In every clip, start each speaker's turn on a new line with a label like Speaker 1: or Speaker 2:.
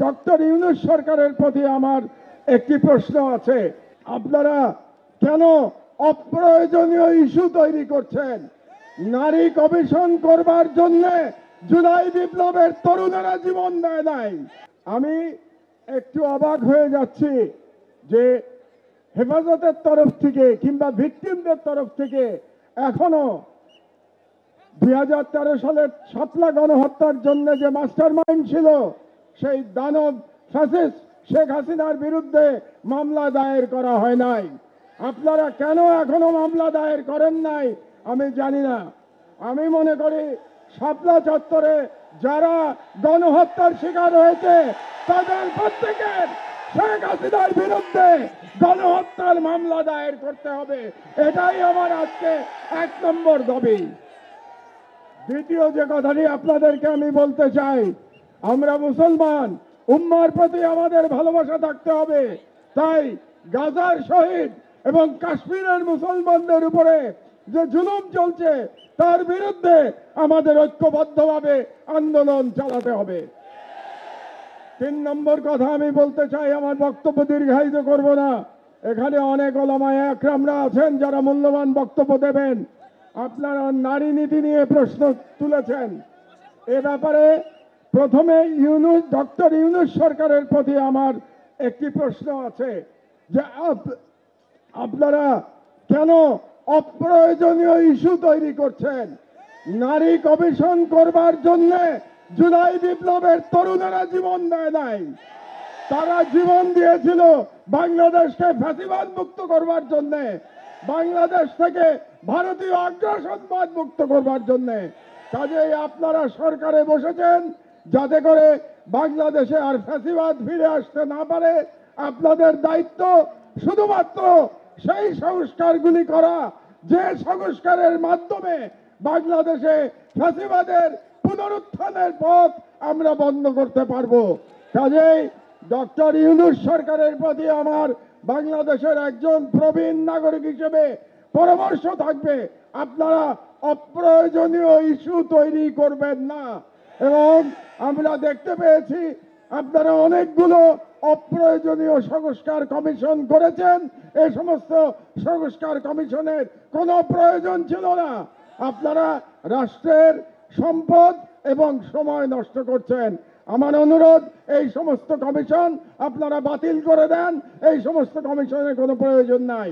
Speaker 1: Doctor Yunus সরকারের প্রতি আমার একটি প্রশ্ন আছে। আপনারা কেন অপ্রয়োজনীয় ইস্যু তৈরি করছেন? নারী কমিশন করবার জন্য জুলাই বিপ্লবের তরুণেরা জীবন দেয় নাই। আমি একটু অবাক হয়ে যাচ্ছি যে হেফাজতের তরফ থেকে কিংবা ভিকটিমদের তরফ থেকে এখনো 2013 সালের শাপলা গণহত্যার জন্য যে মাস্টার মাইন্ড ছিল সেই দানব ফ্যাসিস্ট শেখ হাসিনার বিরুদ্ধে মামলা দায়ের করা হয় নাই। আপনারা কেন এখনো মামলা দায়ের করেন নাই আমি জানি না। আমি মনে করি শাপলা চত্বরে যারা গণহত্যার শিকার হয়েছে তাদের প্রত্যেকের শেখ হাসিনার বিরুদ্ধে গণহত্যার মামলা দায়ের করতে হবে। এটাই আমার আজকে 1 নম্বর দাবি। দ্বিতীয় যে কথাটি আপনাদেরকে আমি বলতে চাই, আমরা মুসলমান, উম্মার প্রতি আমাদের ভালোবাসা থাকতে হবে। তাই গাজার শহীদ এবং কাশ্মীরের মুসলমানদের উপরে যে জুলুম চলছে তার বিরুদ্ধে আমাদের ঐক্যবদ্ধভাবে আন্দোলন চালাতে হবে। 3 নম্বর কথা আমি বলতে চাই, আমার বক্তব্য দীর্ঘায়িত করব না। এখানে অনেক ওলামায়ে একরামরা আছেন যারা মূল্যবান বক্তব্য দেবেন। আপনারা নারী নীতি নিয়ে প্রশ্ন তুলেছেন। এ ব্যাপারে প্রথমে ডক্টর ইউনূস সরকারের প্রতি আমার একটি প্রশ্ন আছে যে আপনারা কেন অপ্রয়োজনীয় ইস্যু তৈরি করছেন? নারী কমিশন করবার জন্য জুলাই বিপ্লবের তরুণেরা জীবন দেয় নাই। তারা জীবন দিয়েছিল বাংলাদেশকে ফ্যাসিবাদ মুক্ত করবার জন্য, বাংলাদেশ থেকে ভারতীয় আগ্রাসনবাদ মুক্ত করবার জন্য। কাজেই আপনারা সরকারে বসেছেন যাতে করে বাংলাদেশে আর ফ্যাসিবাদ ফিরে আসতে না পারে। আপনাদের দায়িত্ব শুধুমাত্র সেই সংস্কারগুলি করা যে সংস্কারের মাধ্যমে বাংলাদেশে ফ্যাসিবাদের পুনরুত্থানের পথ আমরা বন্ধ করতে পারবো। কাজেই ডক্টর ইউনূস সরকারের প্রতি আমার বাংলাদেশের একজন প্রবীণ নাগরিক হিসেবে পরামর্শ থাকবে, আপনারা অপ্রয়োজনীয় ইস্যু তৈরি করবেন না। এবং আমরা দেখতে পেয়েছি আপনারা অনেকগুলো অপ্রয়োজনীয় সংস্কার কমিশন করেছেন। এই সমস্ত সংস্কার কমিশনের কোনো প্রয়োজন ছিল না। আপনারা রাষ্ট্রের সম্পদ এবং সময় নষ্ট করছেন। আমার অনুরোধ, এই সমস্ত কমিশন আপনারা বাতিল করে দেন। এই সমস্ত কমিশনের কোনো প্রয়োজন নাই।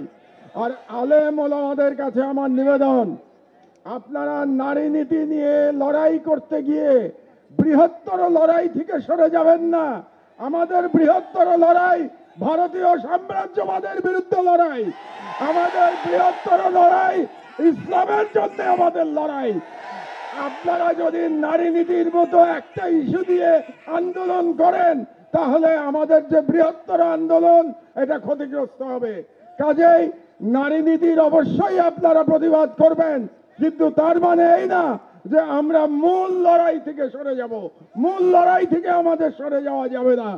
Speaker 1: আর আলেম ওলামাদের কাছে আমার নিবেদন, আপনারা নারী নীতি নিয়ে লড়াই করতে গিয়ে বৃহত্তর লড়াই থেকে সরে যাবেন না। আমাদের বৃহত্তর লড়াই ভারতীয় সাম্রাজ্যবাদের বিরুদ্ধে লড়াই। আমাদের বৃহত্তর লড়াই ইসলামের জন্য আমাদের লড়াই। আপনারা যদি নারী নীতির মতো একটা ইস্যু দিয়ে আন্দোলন করেন তাহলে আমাদের যে বৃহত্তর আন্দোলন এটা ক্ষতিগ্রস্ত হবে। কাজেই নারী নীতির অবশ্যই আপনারা প্রতিবাদ করবেন, কিন্তু তার মানে এই না যে আমরা মূল লড়াই থেকে সরে যাব। মূল লড়াই থেকে আমাদের সরে যাওয়া যাবে না।